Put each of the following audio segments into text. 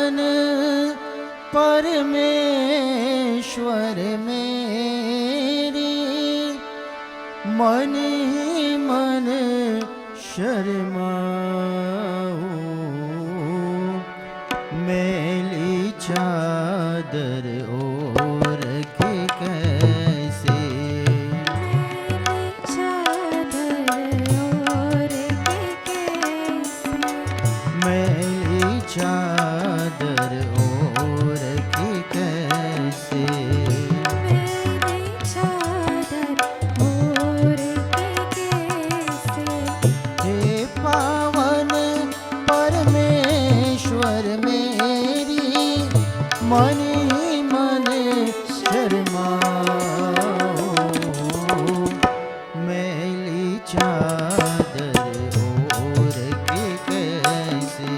पावन परमेश्वर मेरी मन ही मन शर्माओ, मैली चादर ओढ़ के कैसे, मैली चादर ओढ़ के कैसे, हे पावन परमेश्वर मेरी मन ही मन शर्माओ, मैली चादर ओढ़ के कैसे,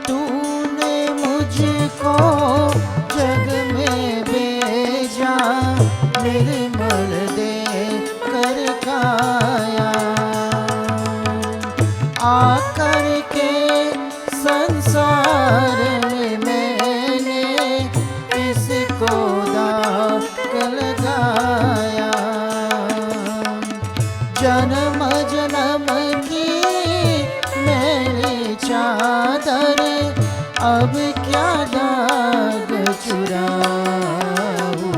तूने मुझको जग में भेजा, निर्मल दे कर काया, आकर के संसार में मैंने इसको दाग लगाया, जन्म जन्म की मैली चादर अब क्या दाग चुराऊं,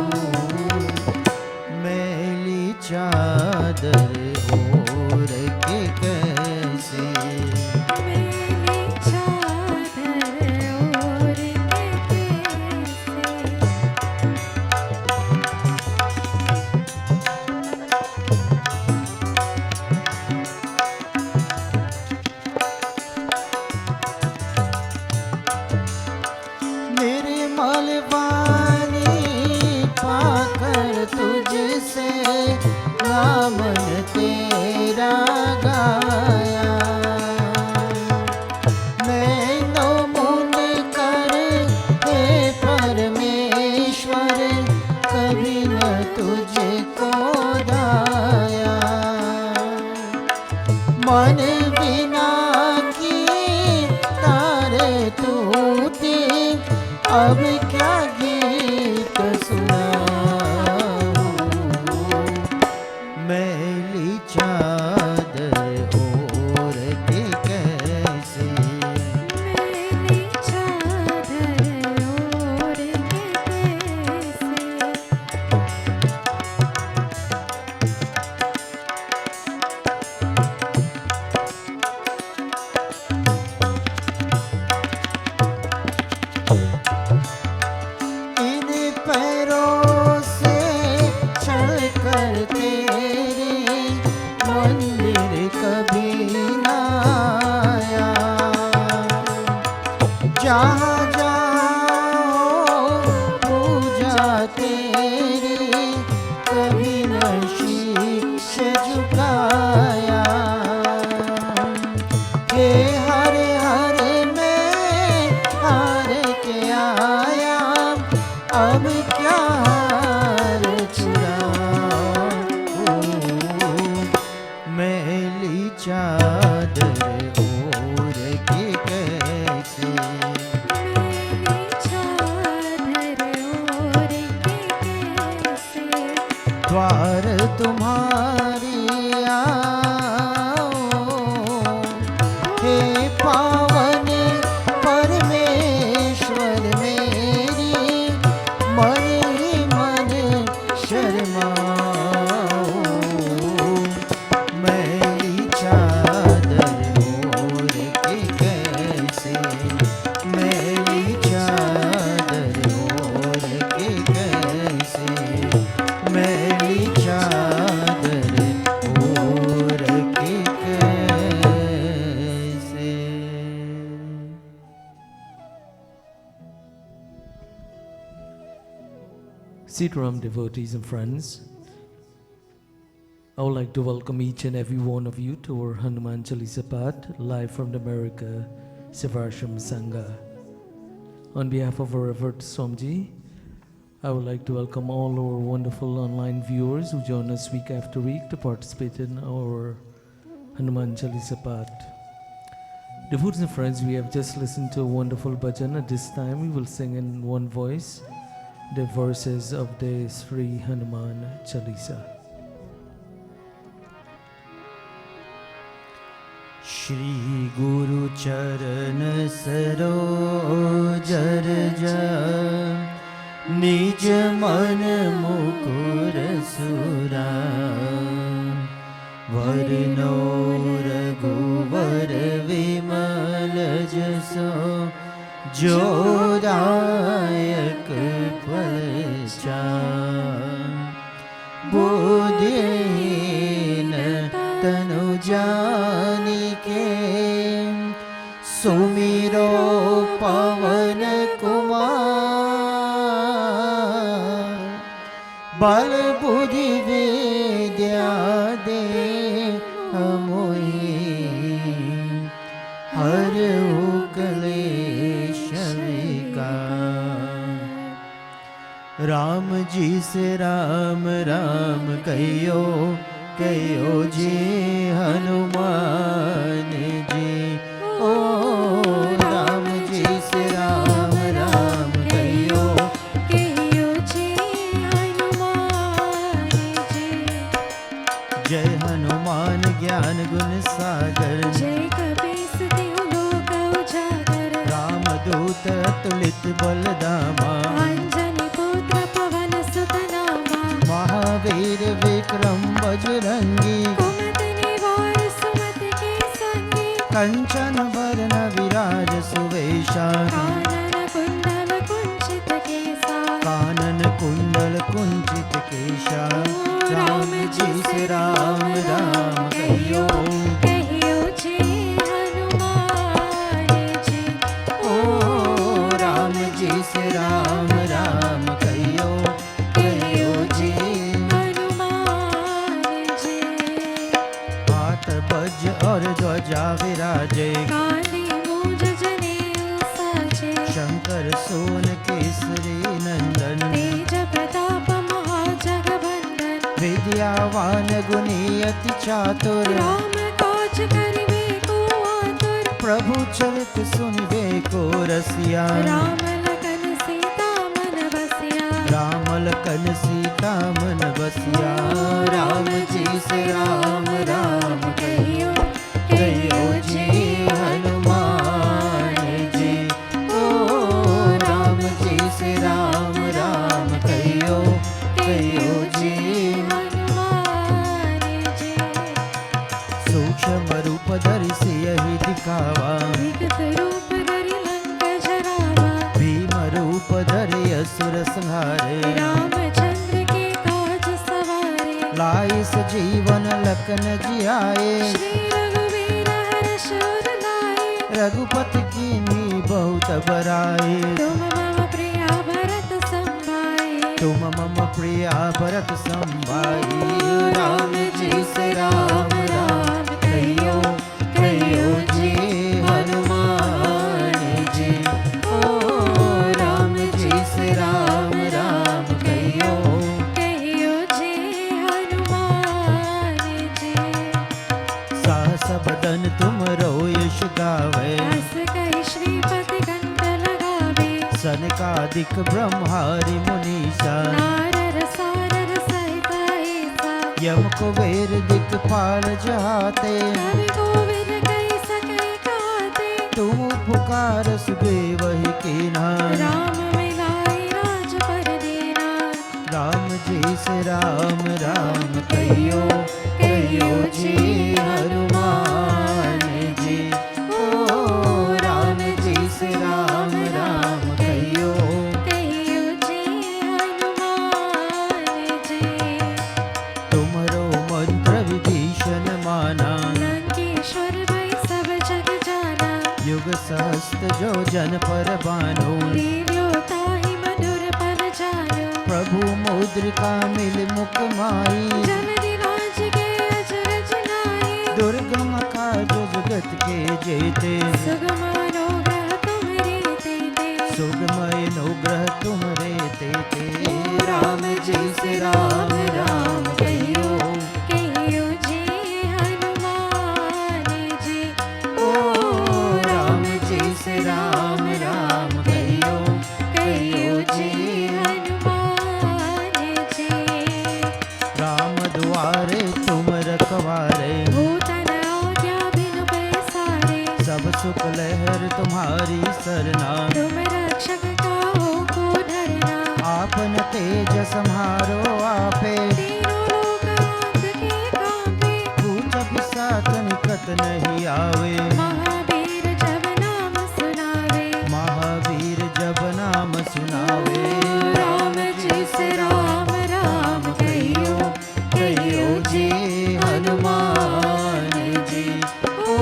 मैली चादर ओढ़ के कैसे, निर्मल वाणी पाकर तुझसे नामन तेरा गाया, नैनो मुंद कर हे परमेश्वर कभी न तुझको दाया, मन बिना की तारे तूती अब क्या गीत सुनाऊं, मैली चादर ओढ़ के कैसे, इन पैरों से चलकर तेरे मंदिर कभी न आया, जहाँ जाओ पूजा तेरी कभी न शीश झुकाया, हे हरे हरे मैं हार के आया, अब क्या हार छुड़ाऊं, मैली चादर ओढ़ के कैसे, द्वार तुम्हारी आओ, हे पावन परमेश्वर मेरी मन ही मन शर्माओ, मैली चादर ओढ़ के कैसे, मैली चादर ओढ़ के कैसे, मैली चादर ओढ़ के कैसे। Sitaram devotees and friends, I would like to welcome each and every one of you to our Hanuman Chalisa Path, live from the America, Sevashram Sangha. On behalf of our Revered Swamiji, I would like to welcome all our wonderful online viewers who join us week after week to participate in our Hanuman Chalisa Path. Devotees and friends, we have just listened to a wonderful bhajan. At this time, we will sing in one voice the verses of the Sri Hanuman Chalisa. Shri गुरु चरण सरोज रज निज मन मुकुर सुरा वरनो रघुवर विमल जसो जो दायक फल बुद्धिहीन तनु जानिके सुमिरो पवन कुमार बल बुद्धि विद्या दे मोहि हर क्लेश विकार। राम जी से राम राम कहियो कहियो जी हनुमान जी। ओ राम जी से राम राम कहियो कहियो जी हनुमान जी। जय हनुमान ज्ञान गुण सागर जय कपीस तिहु लोक उजागर। राम दूत अतुलित बलधामा अंजनी पुत्र पवन सुत नामा। महावीर विक्रम बजरंगी कुमति निवार सुमति के संगी। कंचन वरण विराज सुवेशा कानन कुंडल कुंचित केसा। कानन कुंडल कुंचित केशा। राम जी से राम राम कहियो कहियो जी हनुमान जी। ओ राम जी से राम राम कहियो कहियो जी हनुमान जी। हाथ बज और ध्वजा विराजे काली मूंज जनेऊ साजे। शंकर सोन केसरी नंदन तेज प्रताप महाजगवंदन। विद्यावान गुणी अति चातुर राम काज करिबे को आतुर। प्रभु चरित सुनिबे को रसिया। राम लखन सीता मन बसिया। राम लखन सीता मन बसिया। राम जी से राम राम कहियो कहियो जी हनुमान जी। ओ राम जी से राम राम कहियो कहियो जी हनुमान जी। सूक्ष्म रूप धरि सियहि दिखावा विकट रूप धरि लंक जरावा। भीम रूप धरि असुर संहारे रामचंद्र के काज सवारे। लाइ सजीवन लखन जियाए श्री रघुवीर हर्ष उर लाए। रघुपति कीन्ही बहुत बड़ाई। तुम मम प्रिया भरत संभाए। तुम मम प्रिया भरत संभाई। राम जी से राम राम कहियो कहियो जी हनुमान जी। ओ राम जी से राम राम कहियो कहियो जी हनुमान जी। सहस बदन तुम यश गावे हस कहि श्रीपति कंठ लगावे। सनकादिक ब्रह्मारि मुनीसा नारद सारद सहित ऐसा। यम कुबेर दिक्पाल जहाते कवि कोविद कहि सकै काते। तुम पुकार सुग्रीवहि कीन्हा। राम मिलाइ राजपद दीना। राम जी से राम राम कहियो कहियो जी हनुमान जी। ओ राम जी से राम राम कहियो कहियो जी हनुमान जी। तुमरो मंत्र विभीषण माना लंकेश्वर भय सब जग जाना। युग सहस्त्र जो जन पर बानो लील्यो ताहि मधुर फल जानो। प्रभु मुद्रिका मिल मुख माई जल दिलाज के दुर्गम काज जगत के जेते सुगम अनुग्रह तुम्हारे तेते सुगमय अनुग्रह तुम्हारे तेते राम जी से राम राम कहियो कहियो जी हनुमान जी ओ राम जी से राम राम कहियो कहियो जी हनुमान जी राम द्वारे तुम रखवारे भूतन आज्ञा बिनु पैसारे सब सुख लहर तुम्हारी सरना तुम रक्षक काहू को डरना आपन तेज सम्हारो आपे तीनों लोक आपके कांपे पूछ पिसाच निकट नहीं आवे महावीर जब नाम सुनावे महावीर जब नाम सुनावे राम जी से राम राम कहियो कहियो जी हनुमान जी ओ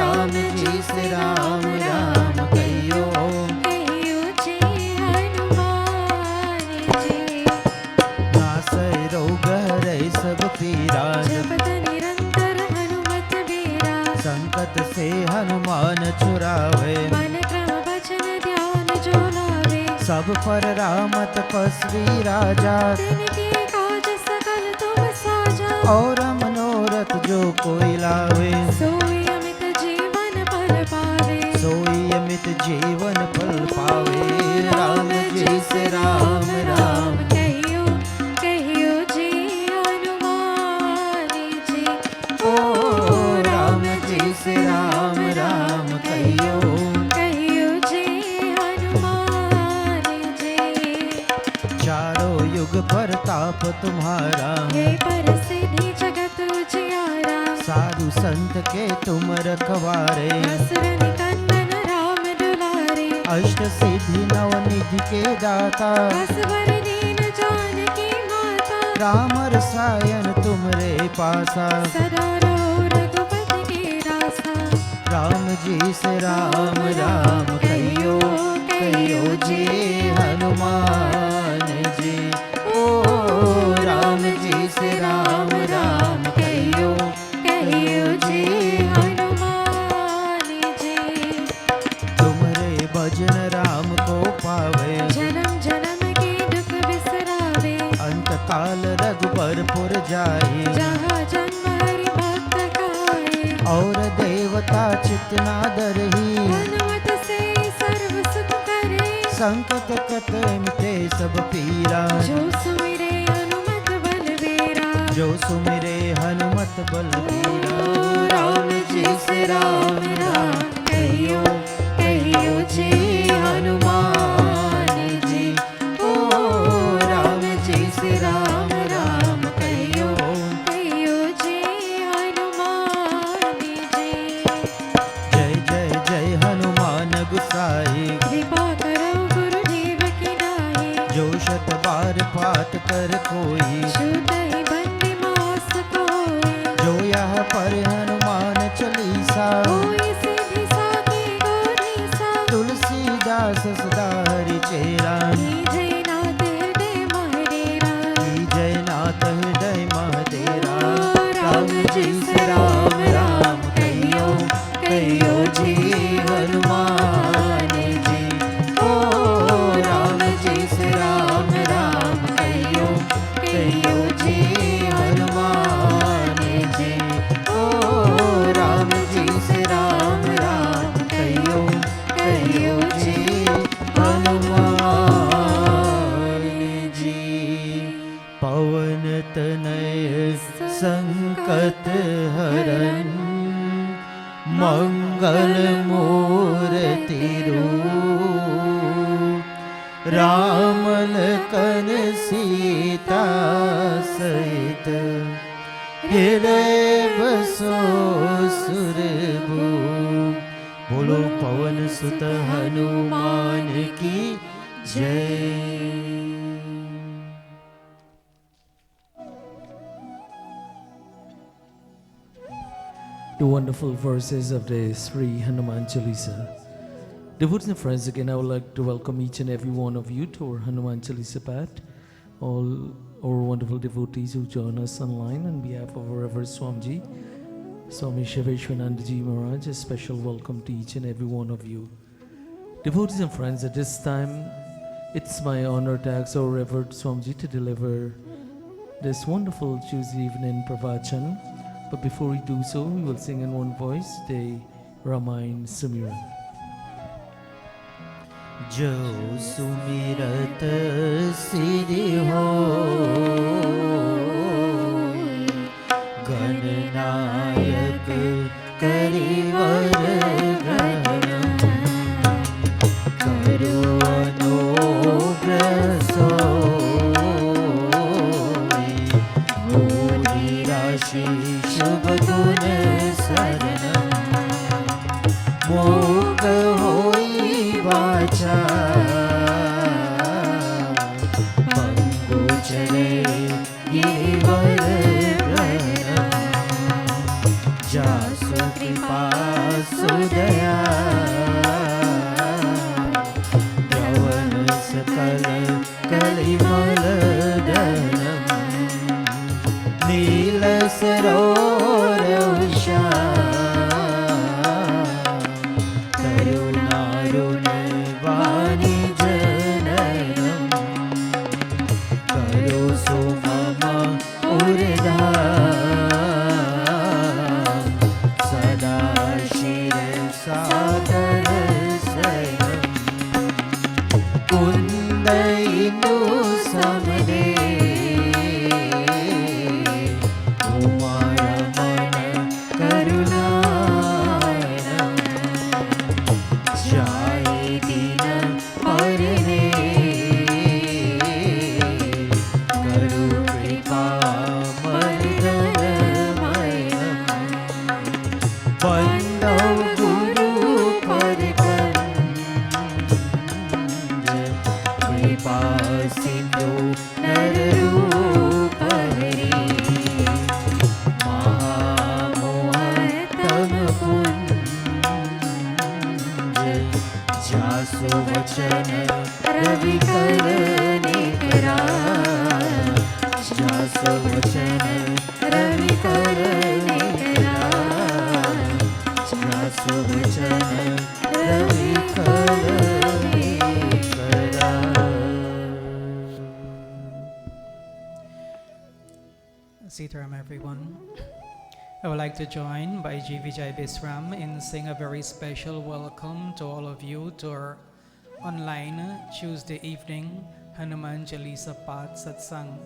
राम जी से राम राम कहियो कहियो जी हनुमान जी नासै रोग हरै सब पीरा जपत निरंतर हनुमत बीरा संकट से हनुमान छुड़ावे मन क्रम वचन ध्यान जो लावे सब पर राम तपस्वी राजा तिनके काज सकल तुम साजा और मनोरथ जो कोई लावे सोई अमित जीवन फल पावे सोई अमित जीवन फल पावे राम जी से राम राम कहियो कहियो जी हनुमान जी ओ राम जी से राम राम कहियो कहियो जी हनुमान जी चारों युग प्रताप तुम्हारा हे परसिद्धि जगत उजियारा साधु संत के तुम रखवारे असुर निकंदन राम दुलारे अष्ट सिद्धि नवनिधि के दाता असवर दीन जानकी माता राम रसायन तुमरे पासा सदा रहो रघुपति के दासा राम जी से राम राम कहियो कहियो जी हनुमान जी ओ राम जी से राम राम कहियो कहियो जी हनुमान जी तुमरे भजन राम को पावे जन्म जन्म के दुख बिसरावे अंत काल रघुबरपुर जाए जहाँ जन्म हरि भक्त काए और देवता चितना दरही हनुमत से सर्व सुख करे संकट कट मिटे सब पीरा जो सुमिरे हनुमत बलबीरा जो सुमिरे हनुमत बलबीरा राम जी से राम राम कहियो कहियो जी हनुमान जी ओ राम जी से राम राम कहियो कहियो जी हनुमान जी जय जय जय हनुमान गुसाई कृपा करो गुरुदेव की नाई जो शत बार पाठ कर कोई शुद्ध ही बंदी मास कोई जो यह पर हनुमान चालीसा कोई सिद्धि साखी गौरी सा तुलसीदास सदा हरि चेरा की जय नाथ हृदय महडेरा की जय नाथ हृदय महदेरा राम जी से राम राम कहियो कहियो जी हनुमान जी ओ राम जी से राम राम कहियो कहियो जी हनुमान जी ओ राम जी से राम राम कहियो कहियो जी हनुमान जी पवन तनय संकट हरन मंगल मूर्ति रूप राम लखन सीता सहित हृदय बसो सुरभू बोलो पवन सुत हनुमान की जय। The wonderful verses of the Sri Hanuman Chalisa. Devotees and friends, again I would like to welcome each and every one of you to our Hanuman Chalisa Path. All our wonderful devotees who join us online on behalf of our Reverend Swamiji. Swami Shiveshwanandaji Maharaj, a special welcome to each and every one of you. Devotees and friends, at this time, it's my honor to ask our Revered Swamiji to deliver this wonderful Tuesday evening pravachan. But before we do so, we will sing in one voice the Ramayana Sumiran. जो सुमिरत सिद्धि हो गणनायक करिवर करो अनुग्रह सोई भूरि राशि शुभ गुण शरणम मोग होई वाचा पंगुचरे गिरिवर जासु कृपा सुदया द्रवन सकल कलिमल दनम नील सरोवर उषा करुणारुण वाणी जननम करो सो मम उर्धाम सदा शिर सागर शयनम कुंद इंदु समदे उमारमण करुणायनम जाय दिन परने करु कृपा मर्दनमयनम बंदव गुरु परकंज कृपा सिंधु नररूप हरि महामोहतम कुंज जासु वचन रवि करने करा जासु वचन रवि करने करा जासु वचन रवि करने करा. Sitaram, everyone. I would like to join Bhaiji Vijay Bisram in saying a very special welcome to all of you to our online Tuesday evening Hanuman Chalisa Path Satsang.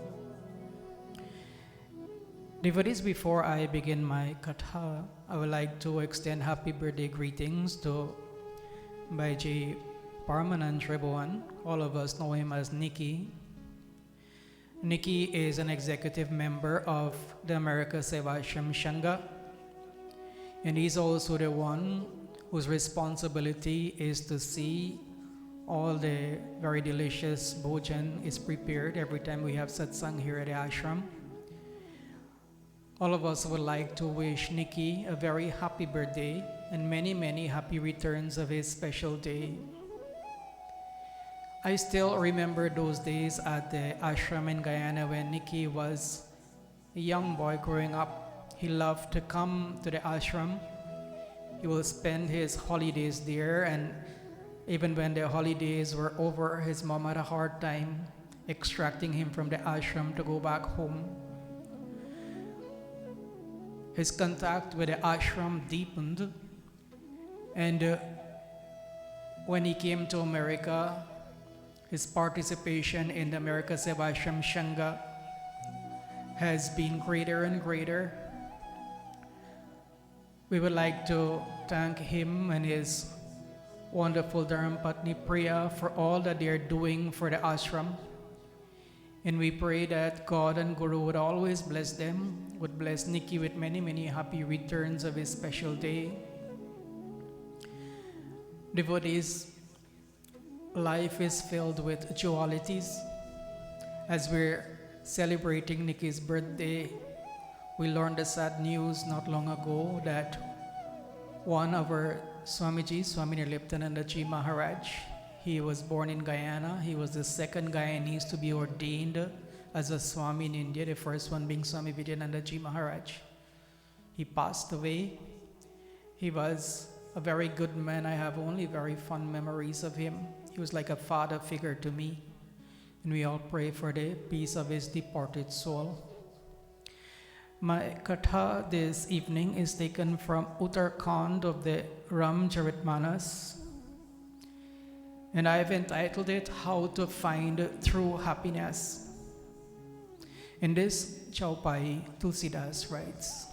Devotees, before I begin my katha, I would like to extend happy birthday greetings to Bhaiji Parmanand Tribhuwan. All of us know him as Nikki. Nikki is an executive member of the America Sevashram Shanga, and he's also the one whose responsibility is to see all the very delicious bhojan is prepared every time we have satsang here at the ashram. All of us would like to wish Nikki a very happy birthday and many, many happy returns of his special day. I still remember those days at the ashram in Guyana when Nikki was a young boy growing up. He loved to come to the ashram. He will spend his holidays there, and even when the holidays were over, his mom had a hard time extracting him from the ashram to go back home. His contact with the ashram deepened, and when he came to America, his participation in the America Sevashram Shanga has been greater and greater. We would like to thank him and his wonderful Dharmapatni Priya for all that they are doing for the ashram. And we pray that God and Guru would always bless them, would bless Nikki with many, many happy returns of his special day. Devotees, life is filled with dualities. As we're celebrating Nikki's birthday, we learned the sad news not long ago that one of our Swamiji, Swami Nirliptanandaji Maharaj, he was born in Guyana. He was the second Guyanese to be ordained as a Swami in India, the first one being Swami Vidyanandaji Maharaj. he passed away. He was a very good man. I have only very fond memories of him. He was like a father figure to me. And we all pray for the peace of his departed soul. My katha this evening is taken from Uttarakhand of the Ramcharitmanas. And I've entitled it, How to Find True Happiness. In this Chaupai, Tulsidas writes,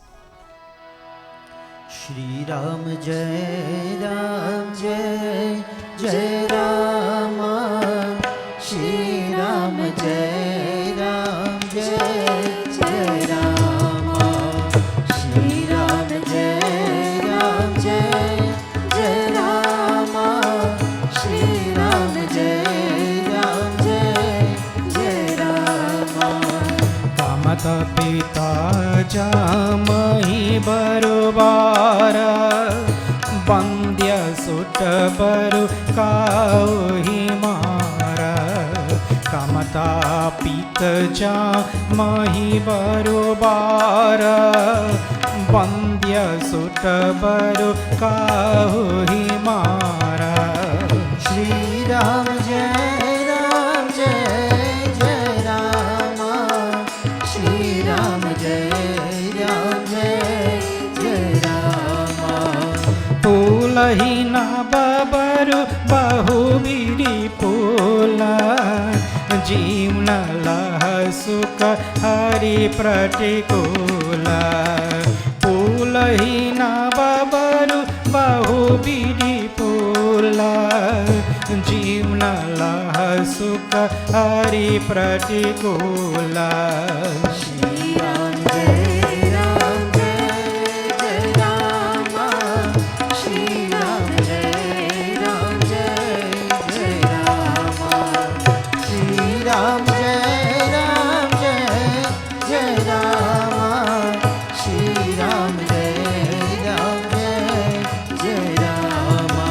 Shri Ram Jai Ram Jai Jai Rama, Shri Ram Jai Ram Jai Jai Rama, Shri Ram Jai Ram Jai Jai Rama, Shri Ram Jai Ram Jai Jai Rama. Kamata pita jamahi barubara, bandya sutta baru kauhi mara. Kamata pita jamahi barubara, bandya sutta baru kauhi mara. Shri Ram Jai Ram Jai Jai Rama, Shri Ram Jai Ram Jai Jai Rama. Pulahina babaru bahu biri pula, jimna lah sukha hari pratikula. Pulahina babaru bahu biri pula, jimna lah sukha hari pratikula. Shri Ram Jai Ram Jai Jai Rama, Shri Ram Jai Ram Jai Jai Rama, Shri Ram Jai Ram Jai Jai Rama, Shri Ram Jai Ram Jai Jai Rama,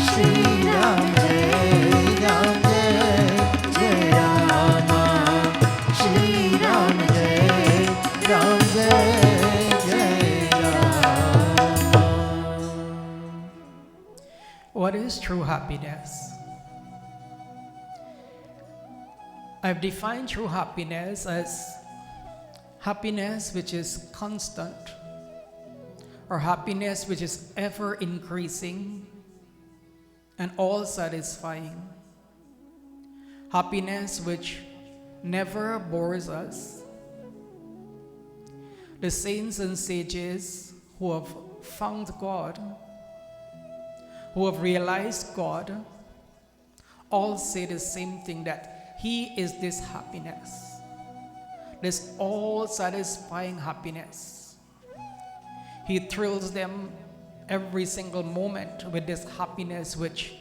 Shri Ram Jai Ram Jai Jai Rama, Shri Ram Jai Ram Jai Jai Rama. What is true happiness? I've defined true happiness as happiness which is constant, or happiness which is ever increasing and all satisfying. Happiness which never bores us. The saints and sages who have found God, who have realized God, all say the same thing, that He is this happiness, this all-satisfying happiness. He thrills them every single moment with this happiness which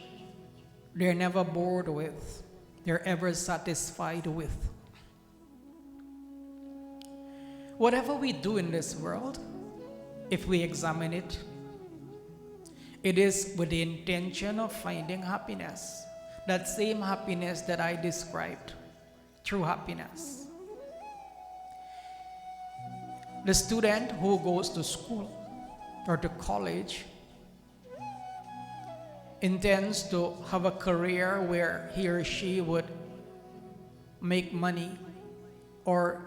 they're never bored with, they're ever satisfied with. Whatever we do in this world, if we examine it, it is with the intention of finding happiness. That same happiness that I described, true happiness. The student who goes to school or to college intends to have a career where he or she would make money, or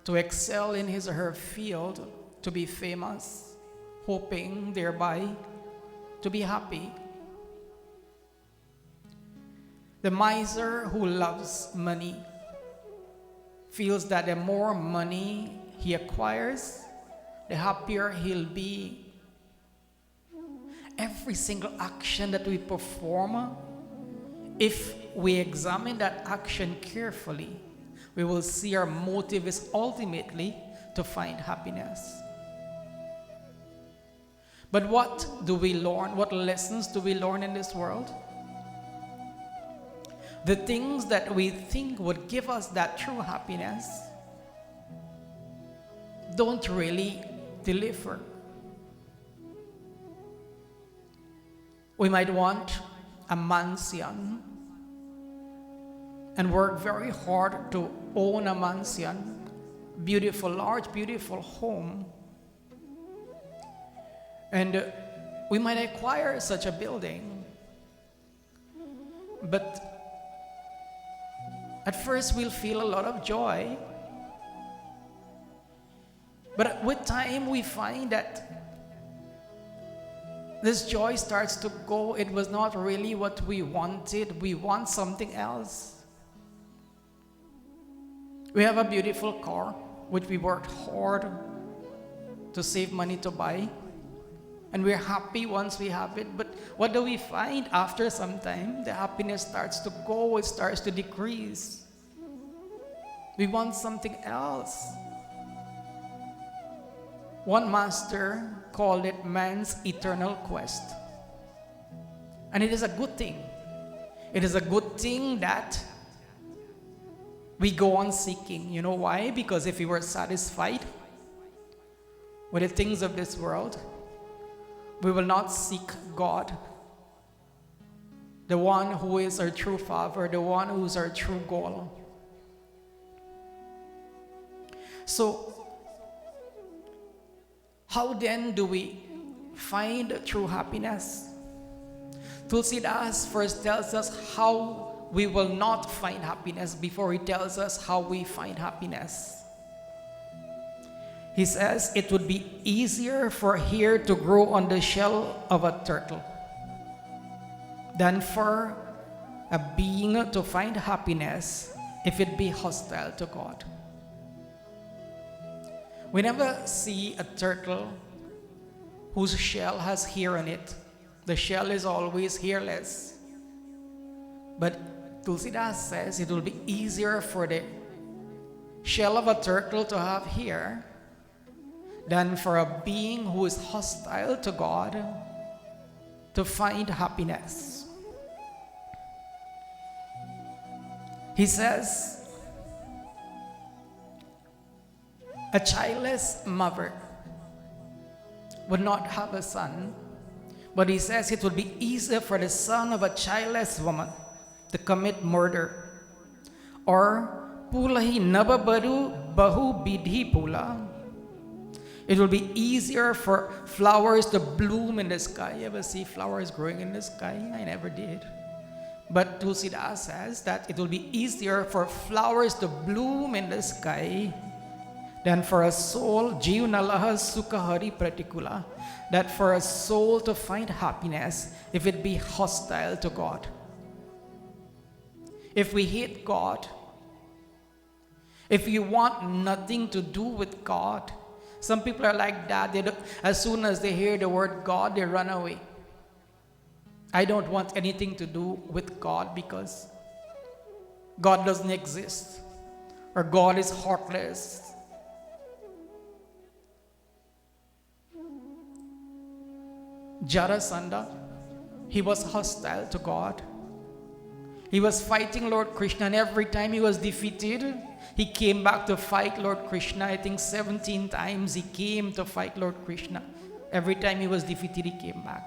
to excel in his or her field, to be famous, hoping thereby to be happy. The miser who loves money feels that the more money he acquires, the happier he'll be. Every single action that we perform, if we examine that action carefully, we will see our motive is ultimately to find happiness. But what do we learn? What lessons do we learn in this world? The things that we think would give us that true happiness don't really deliver. We might want a mansion and work very hard to own a mansion, beautiful, large, beautiful home. And we might acquire such a building, but at first we'll feel a lot of joy. But with time we find that this joy starts to go. It was not really what we wanted. We want something else. We have a beautiful car, which we worked hard to save money to buy. And we're happy once we have it. But what do we find after some time? The happiness starts to go. It starts to decrease. We want something else. One master called it man's eternal quest. And it is a good thing. It is a good thing that we go on seeking. You know why? Because if we were satisfied with the things of this world, we will not seek God, the one who is our true Father, the one who is our true goal. So, how then do we find true happiness? Tulsidas first tells us how we will not find happiness before he tells us how we find happiness. He says it would be easier for hair to grow on the shell of a turtle than for a being to find happiness if it be hostile to God. We never see a turtle whose shell has hair on it. The shell is always hairless. But Tulsidas says it will be easier for the shell of a turtle to have hair than for a being who is hostile to God to find happiness. He says, a childless mother would not have a son, but he says it would be easier for the son of a childless woman to commit murder. Or pulahi nababaru bahu bidhi pula. It will be easier for flowers to bloom in the sky. You ever see flowers growing in the sky? I never did. But Tulsidas says that it will be easier for flowers to bloom in the sky than for a soul, Jivnalaha Sukhahari Pratikula, that for a soul to find happiness if it be hostile to God. If we hate God, if you want nothing to do with God, some people are like that. As soon as they hear the word God, they run away. I don't want anything to do with God because God doesn't exist, or God is heartless. Jarasandha, he was hostile to God. He was fighting Lord Krishna, and every time he was defeated, he came back to fight Lord Krishna. I think 17 times he came to fight Lord Krishna. Every time he was defeated, he came back.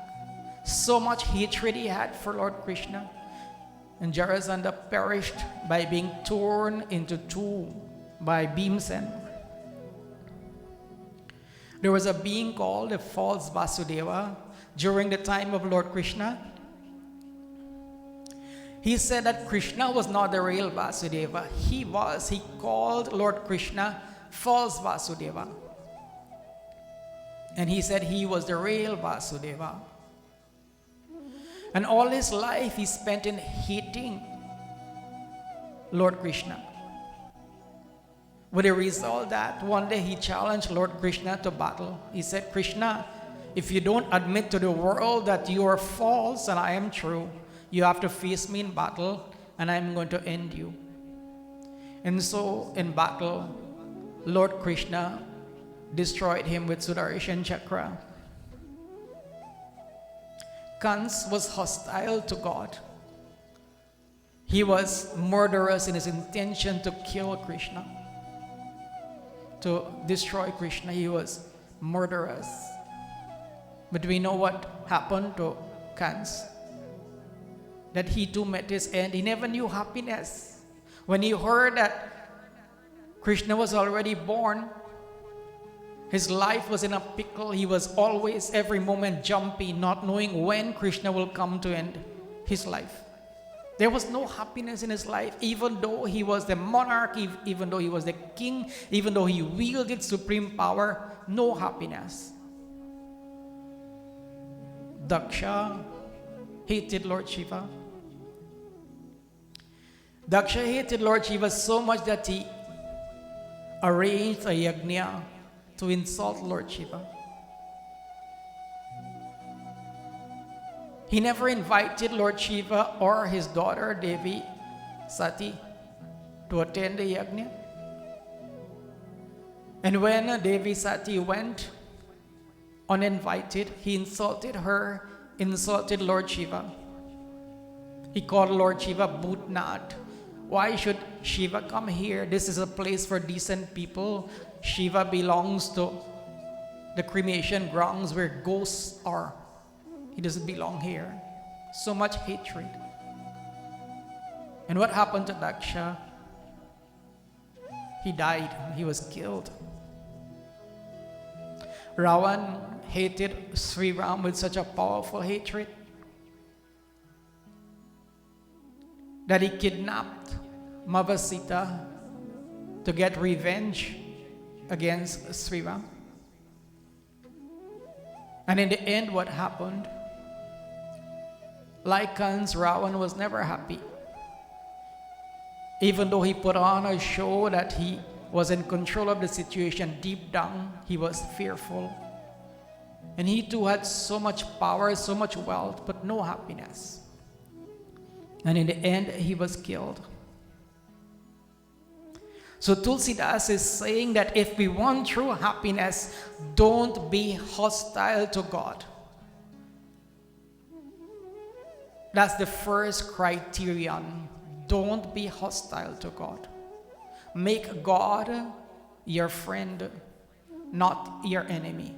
So much hatred he had for Lord Krishna. And Jarasandha perished by being torn into two by Bhimsen. There was a being called a false Vasudeva during the time of Lord Krishna. He said that Krishna was not the real Vasudeva. He called Lord Krishna false Vasudeva. And he said he was the real Vasudeva. And all his life he spent in hating Lord Krishna. With the result that one day he challenged Lord Krishna to battle. He said, Krishna, if you don't admit to the world that you are false and I am true, you have to face me in battle and I'm going to end you. And so in battle, Lord Krishna destroyed him with Sudarshan Chakra. Kans was hostile to God. He was murderous in his intention to kill Krishna, to destroy Krishna. He was murderous. But we know what happened to Kans. That he too met his end. He never knew happiness. When he heard that Krishna was already born, His life was in a pickle. He was always, every moment, jumpy, not knowing when Krishna will come to end his life. There was no happiness in his life, even though he was the monarch, even though he was the king, even though he wielded supreme power, no happiness. Daksha hated Lord Shiva. Daksha hated Lord Shiva so much that he arranged a yajna to insult Lord Shiva. He never invited Lord Shiva or his daughter Devi Sati to attend the yajna. And when Devi Sati went uninvited, he insulted her, insulted Lord Shiva. He called Lord Shiva Bhutnath. Why should Shiva come here? This is a place for decent people. Shiva belongs to the cremation grounds where ghosts are. He doesn't belong here. So much hatred. And what happened to Daksha? He died. He was killed. Ravan hated Sri Ram with such a powerful hatred that he kidnapped Mavasita to get revenge against Sri Ram. And in the end, what happened? Like Kans, Ravan was never happy. Even though he put on a show that he was in control of the situation, deep down he was fearful. And he too had so much power, so much wealth, but no happiness. And in the end, he was killed. So Tulsidas is saying that if we want true happiness, don't be hostile to God. That's the first criterion. Don't be hostile to God. Make God your friend, not your enemy.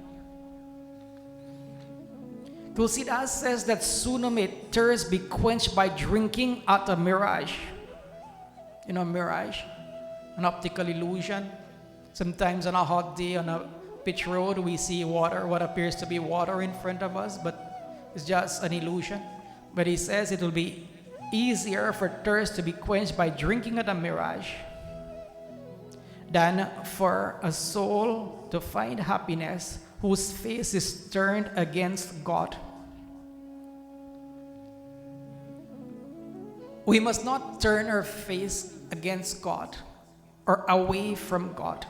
Tulsidas says that sooner may thirst be quenched by drinking at a mirage. You know, mirage, an optical illusion. Sometimes on a hot day on a pitch road, we see water, what appears to be water in front of us, but it's just an illusion. But he says it will be easier for thirst to be quenched by drinking at a mirage than for a soul to find happiness whose face is turned against God. We must not turn our face against God or away from God.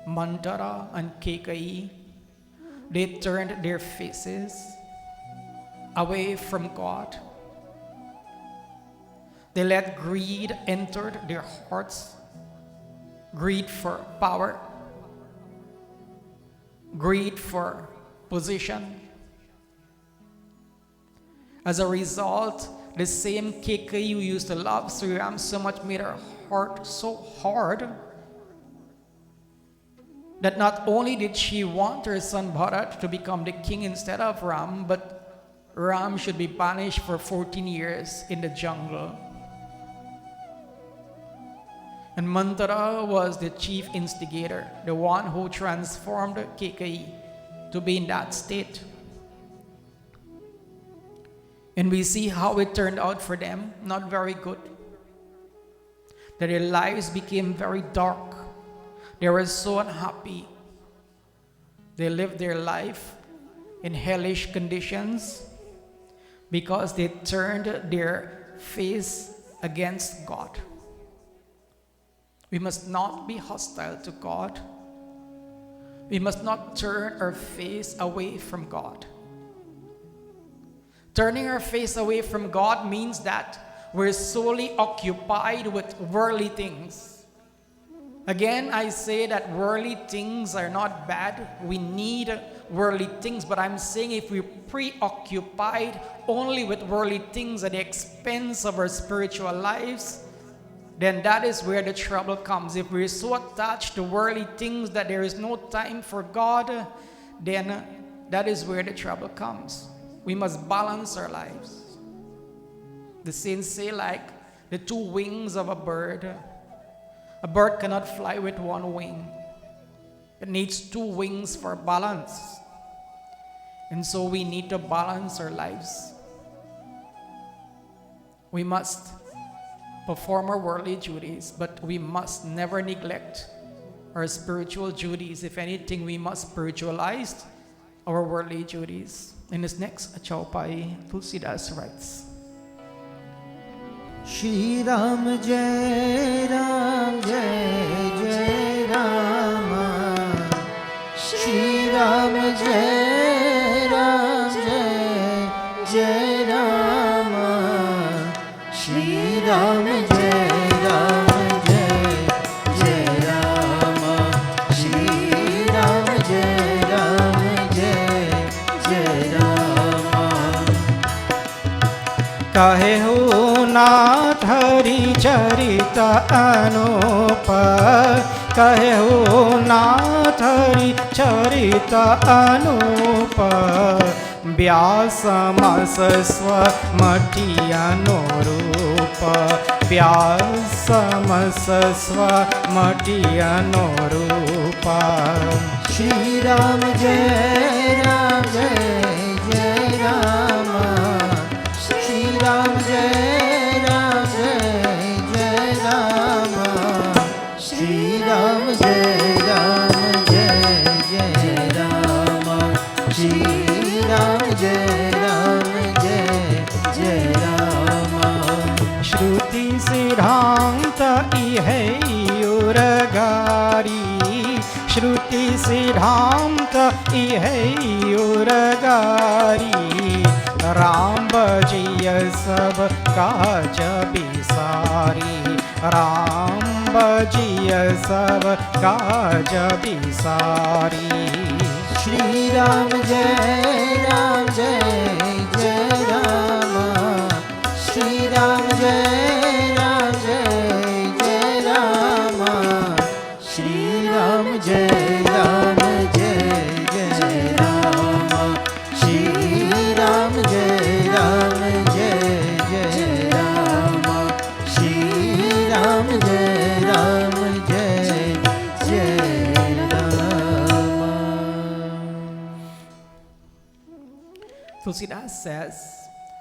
Mandara and Kekai, they turned their faces away from God. They let greed enter their hearts. Greed for power. Greed for position. As a result, the same Kekai who used to love Sri Ram so much made her heart so hard that not only did she want her son Bharat to become the king instead of Ram, but Ram should be banished for 14 years in the jungle. And Mantara was the chief instigator, the one who transformed Kekai to be in that state. And we see how it turned out for them, not very good. That their lives became very dark. They were so unhappy. They lived their life in hellish conditions because they turned their face against God. We must not be hostile to God. We must not turn our face away from God. Turning our face away from God means that we're solely occupied with worldly things. Again, I say that worldly things are not bad. We need worldly things, but I'm saying if we're preoccupied only with worldly things at the expense of our spiritual lives, then that is where the trouble comes. If we're so attached to worldly things that there is no time for God, then that is where the trouble comes. We must balance our lives. The saints say, like the two wings of a bird cannot fly with one wing. It needs two wings for balance. And so we need to balance our lives. We must perform our worldly duties, but we must never neglect our spiritual duties. If anything, we must spiritualize our worldly duties. In this next chaupai, Tulsidas writes, Shri Ram Jai Ram Jai Jai Ram, Shri Ram Jai Ram Jai Jai Ram, Shri Ram Jai Ram Jai Jai Ram, Shri Ram Jai Ram Jai Jai Ram. कहे हो नाथ हरि चरित अनूप, कहे हो नाथ हरि चरित अनूप, व्यासमस स्वमति अनुरूप, व्यासमस स्वमति अनुरूप. Shri Ram Jai Ram Jai Jai Ram, Shri Ram Jai Ram Jai Jai Ram, Shri Ram Jai Ram Jai Jai Ram, Shri Ram Jai Ram Jai Jai Ram. श्रुति सिद्धांत इहे उरगारी, श्रुति सिद्धांत इहे उरगारी, राम बजिय सब काज बिसारी, राम बजिय सब काज बिसारी. Shri Ram Jai Ram Jai Jai Ram, Shri Ram Jai Ram Jai Jai Ram, Shri Ram Jai Ram Jai Jai Ram, Shri Ram Jai Ram Jai Jai Ram, Shri Ram Jai Ram Jai Jai Ram. Tulsidas says,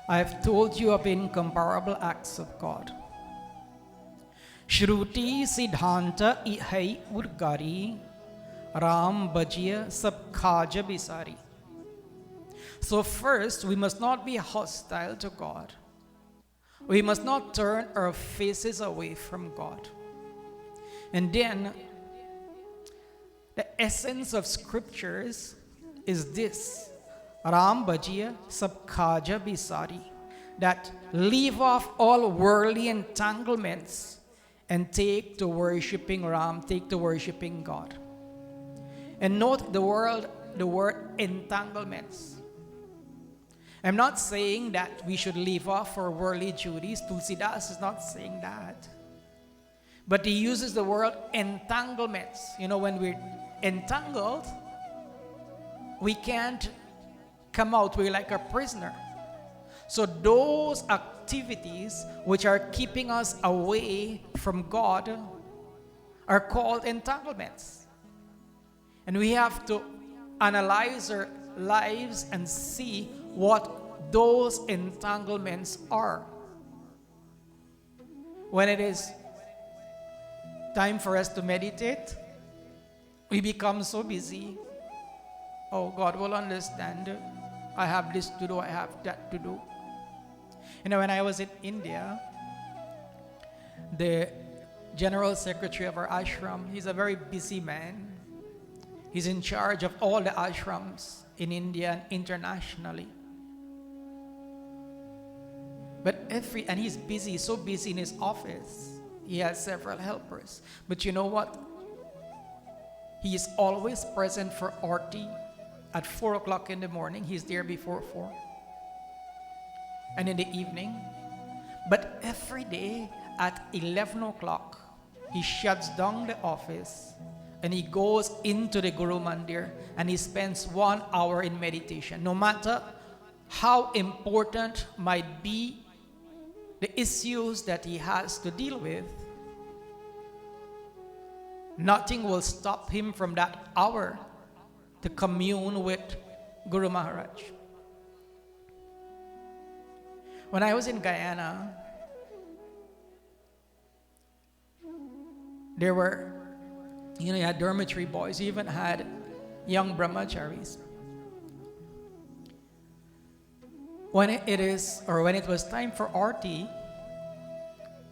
I have told you of incomparable acts of God. Shruti Siddhanta Ihai Urgari, Ram Bhajiya Sab Khaja Bisari. So first, we must not be hostile to God. We must not turn our faces away from God. And then, the essence of scriptures is this: Ram Bhajiya Sab Khaja Bisari, that leave off all worldly entanglements and take to worshipping Ram, take to worshipping God. And note the word entanglements. I'm not saying that we should leave off our worldly duties. Tulsidas is not saying that. But he uses the word entanglements. You know, when we're entangled, we can't come out. We're like a prisoner. So those activities which are keeping us away from God are called entanglements. And we have to analyze our lives and see what those entanglements are. When it is time for us to meditate, we become so busy. Oh, God will understand. I have this to do, I have that to do. You know, when I was in India, the general secretary of our ashram, he's a very busy man. He's in charge of all the ashrams in India and internationally. And he's busy, so busy in his office. He has several helpers. But you know what? He is always present for Aarti at 4 o'clock in the morning. He's there before 4. And in the evening. But every day at 11 o'clock, he shuts down the office and he goes into the Guru Mandir and he spends 1 hour in meditation. No matter how important might be the issues that he has to deal with, nothing will stop him from that hour to commune with Guru Maharaj. When I was in Guyana, there were, you had dormitory boys, you even had young brahmacharis. When it was time for Aarti,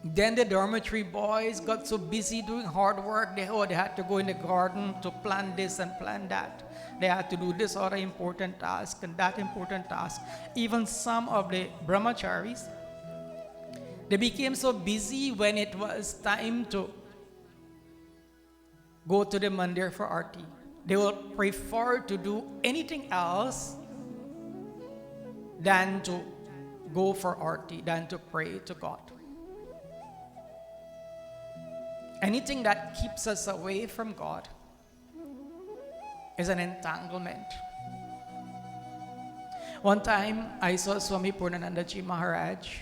then the dormitory boys got so busy doing hard work, they had to go in the garden to plan this and plan that. They had to do this other important task and that important task. Even some of the brahmacharis, they became so busy when it was time to go to the mandir for Aarti. They will prefer to do anything else than to go for Aarti, than to pray to God. Anything that keeps us away from God is an entanglement. One time, I saw Swami Purnanandaji Maharaj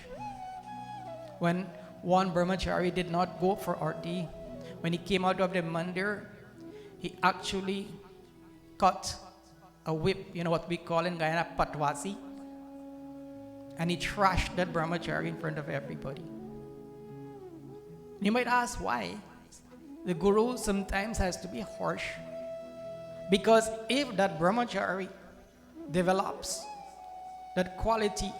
when one brahmachari did not go for Aarti. When he came out of the mandir, he actually cut a whip, what we call in Guyana patwasi, and he trashed that brahmachari in front of everybody. You might ask why. The guru sometimes has to be harsh, because if that brahmachari develops that quality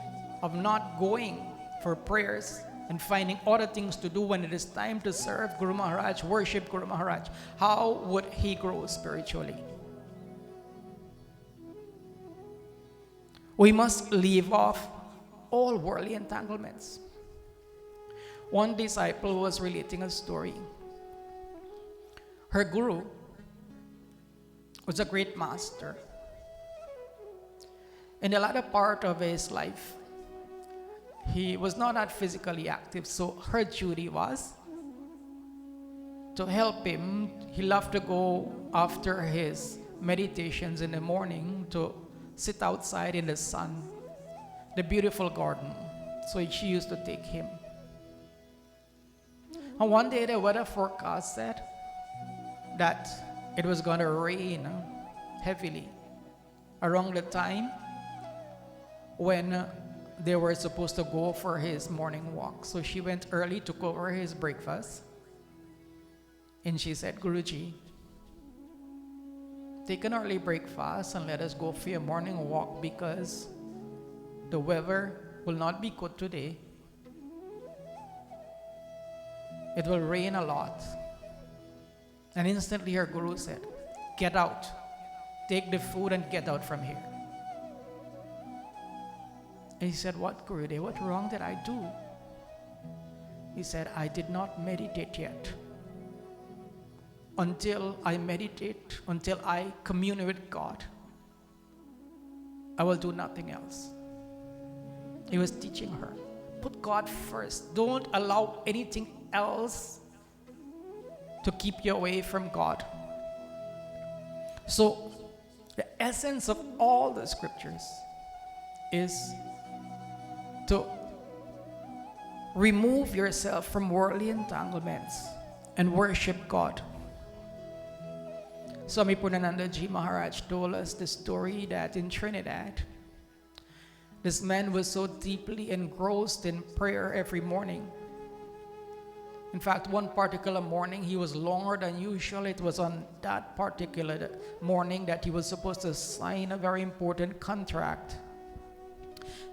of not going for prayers and finding other things to do when it is time to serve Guru Maharaj, worship Guru Maharaj, how would he grow spiritually? We must leave off all worldly entanglements. One disciple was relating a story. Her guru was a great master. In the latter part of his life, he was not that physically active, so her duty was to help him. He loved to go after his meditations in the morning to sit outside in the sun, the beautiful garden. So she used to take him. And one day the weather forecast said that it was going to rain heavily around the time when they were supposed to go for his morning walk. So she went early, took over his breakfast, and she said, Guruji, take an early breakfast and let us go for your morning walk, because the weather will not be good today. It will rain a lot. And instantly her guru said, get out, take the food and get out from here. And he said, what, Gurudev, what wrong did I do? He said, I did not meditate yet. Until I meditate, until I commune with God, I will do nothing else. He was teaching her, put God first. Don't allow anything else to keep you away from God. So, the essence of all the scriptures is to remove yourself from worldly entanglements and worship God. Swami Purnanandaji Maharaj told us the story that in Trinidad, this man was so deeply engrossed in prayer every morning. In fact, one particular morning, he was longer than usual. It was on that particular morning that he was supposed to sign a very important contract.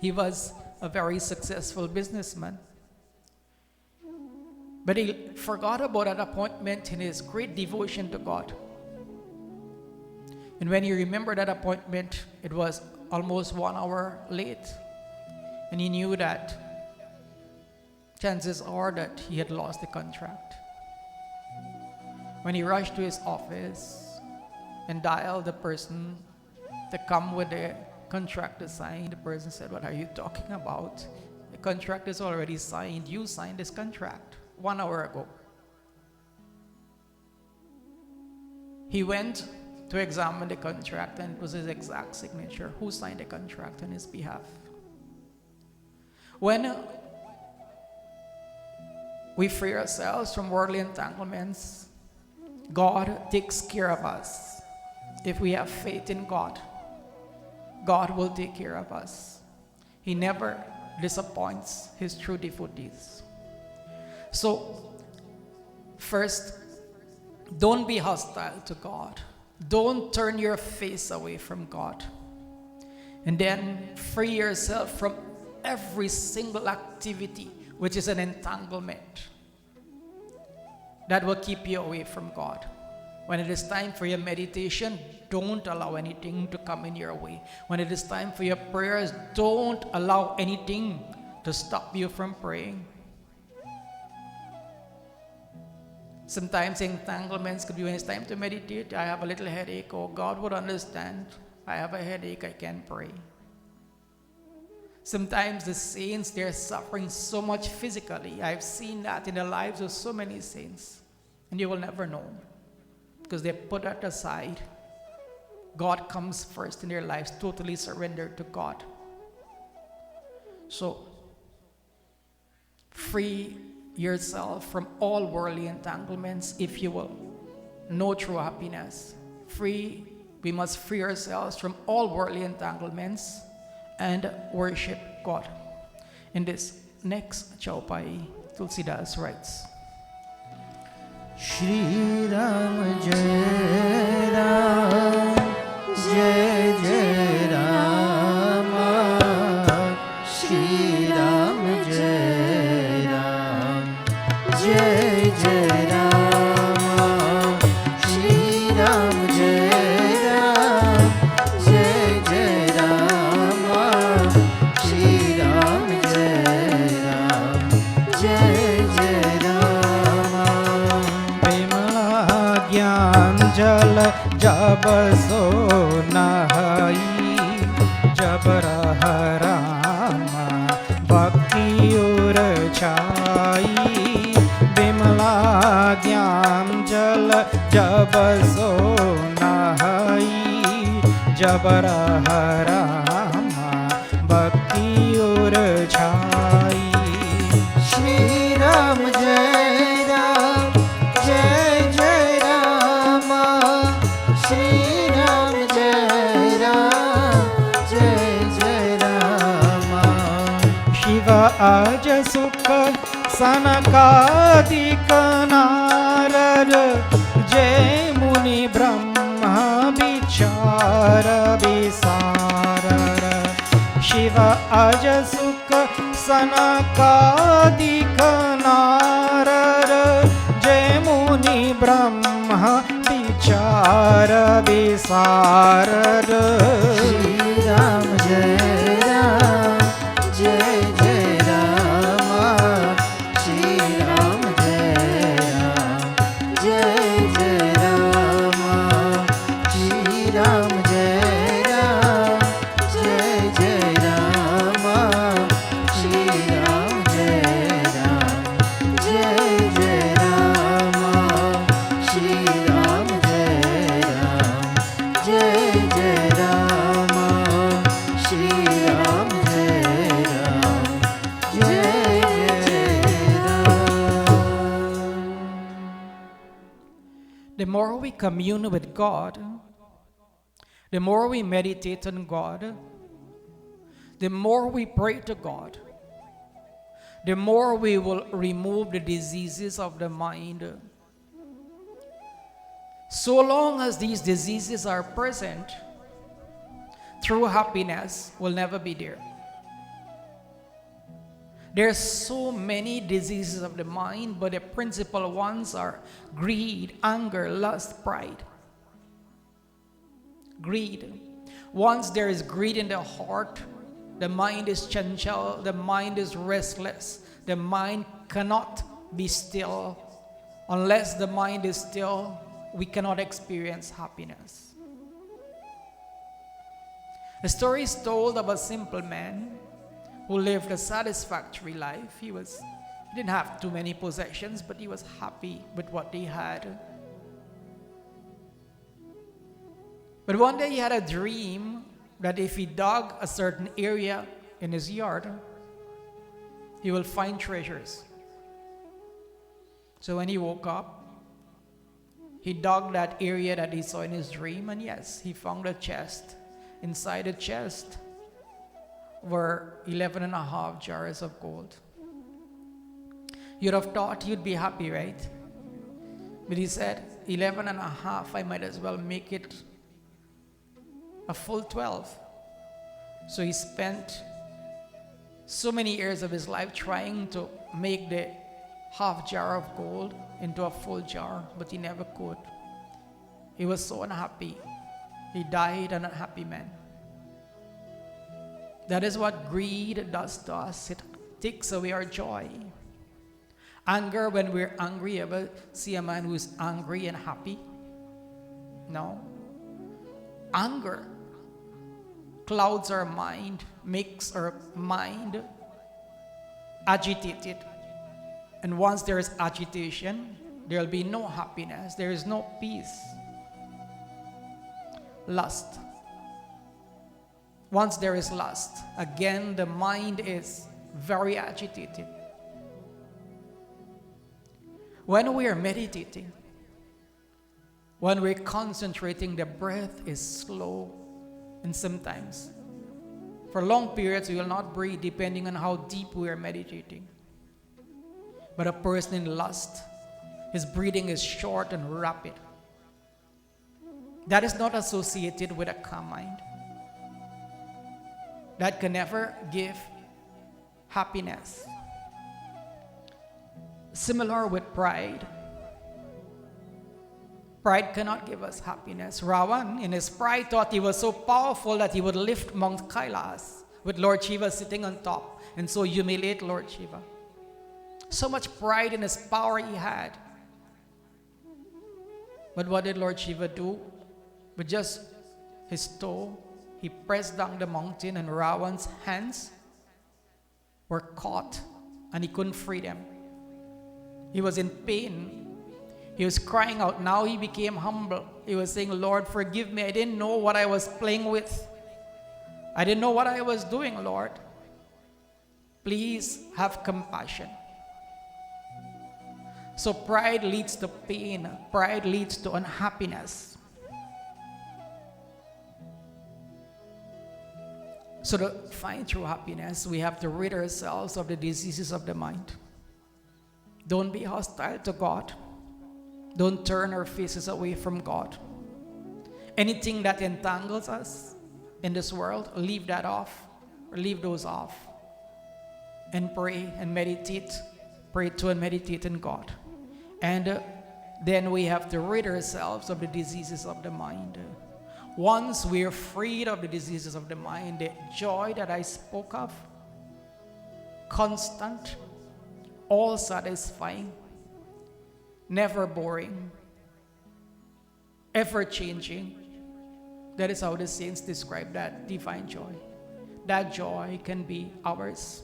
He was a very successful businessman. But he forgot about that appointment in his great devotion to God. And when he remembered that appointment, it was almost 1 hour late. And he knew that chances are that he had lost the contract. When he rushed to his office and dialed the person to come with the contract to sign, the person said, what are you talking about? The contract is already signed. You signed this contract 1 hour ago. He went to examine the contract, and it was his exact signature. Who signed the contract on his behalf? When we free ourselves from worldly entanglements, God takes care of us. If we have faith in God, God will take care of us. He never disappoints his true devotees. So, first, don't be hostile to God. Don't turn your face away from God. And then free yourself from every single activity which is an entanglement that will keep you away from God. When it is time for your meditation, don't allow anything to come in your way. When it is time for your prayers, don't allow anything to stop you from praying. Sometimes entanglements could be when it's time to meditate. I have a little headache. Oh, God would understand. I have a headache. I can't pray. Sometimes the saints, they're suffering so much physically. I've seen that in the lives of so many saints. And you will never know. Because they put that aside. God comes first in their lives, totally surrendered to God. So, free yourself from all worldly entanglements if you will know true happiness. We must free ourselves from all worldly entanglements and worship God. In this next Chaupai, Tulsidas writes, Shri Ram Jai Ram Jai Jai Rama Shri Ram Jai Ram Jai Jai Rama Shri Ram Jai Ram Jai Jai Rama Shri Ram Jai Ram Jai Jai Rama Vimla ज्ञान जल जब सो नहाई जब रह रामा भक्ति उर छाई विमला ज्ञान जल जब सो नहाई जब रह रामा भक्ति उर छाई Shri Ram Jai Ram Jai Jai Rama Shri Ram Jai Ram Jai Jai Rama Shiv आज सुख सनकादिक नारद जय मुनि ब्रह्म विचार विसारर शिव आज सुख सनकादिक नारद जय मुनि ब्रह्म विचार विसारर Shri Ram Jai Ram Jai Jai Rama Shri Ram Jai Ram Jai Jai Rama Shri Ram Jai Ram Jai Jai Rama Shri Ram Jai Ram Jai Jai Rama Shri Ram Jai Ram Jai Jai Rama Shri Ram Jai Ram Jai Jai Ram. the more we commune with God, the more we meditate on God, the more we pray to God, the more we will remove the diseases of the mind. So long as these diseases are present, true happiness will never be there. There are so many diseases of the mind, but the principal ones are greed, anger, lust, pride. Greed. Once there is greed in the heart, the mind is chanchal, the mind is restless. The mind cannot be still. Unless the mind is still, we cannot experience happiness. A story is told of a simple man who lived a satisfactory life. He didn't have too many possessions, but he was happy with what he had. But one day he had a dream that if he dug a certain area in his yard, he will find treasures. So when he woke up, He dug that area that he saw in his dream, and yes, he found a chest. Inside the chest were 11 and a half jars of gold. You'd have thought you'd be happy, right? But he said, 11 and a half, I might as well make it a full 12. So he spent so many years of his life trying to make the half jar of gold into a full jar, but he never could. He was so unhappy. He died an unhappy man. That is what greed does to us. It takes away our joy. Anger, when we're angry, ever see a man who's angry and happy? No. Anger clouds our mind, makes our mind agitated. And once there is agitation, there will be no happiness, there is no peace. Lust. Once there is lust, again the mind is very agitated. When we are meditating, when we're concentrating, the breath is slow, and sometimes for long periods we will not breathe depending on how deep we are meditating. But a person in lust, his breathing is short and rapid. That is not associated with a calm mind. That can never give happiness. Similar with pride. Pride cannot give us happiness. Ravan, in his pride, thought he was so powerful that he would lift Mount Kailas with Lord Shiva sitting on top and so humiliate Lord Shiva. So much pride in his power he had. But what did Lord Shiva do? With just his toe, he pressed down the mountain, and Ravan's hands were caught and he couldn't free them. He was in pain. He was crying out. Now he became humble. He was saying, Lord, forgive me. I didn't know what I was playing with. I didn't know what I was doing, Lord. Please have compassion. So pride leads to pain. Pride leads to unhappiness. So to find true happiness, we have to rid ourselves of the diseases of the mind. Don't be hostile to God. Don't turn our faces away from God. Anything that entangles us in this world, leave that off, or leave those off. And pray and meditate. Pray to and meditate in God. And then we have to rid ourselves of the diseases of the mind. Once we are freed of the diseases of the mind, the joy that I spoke of, constant, all satisfying, never boring, ever changing. That is how the saints describe that divine joy. That joy can be ours.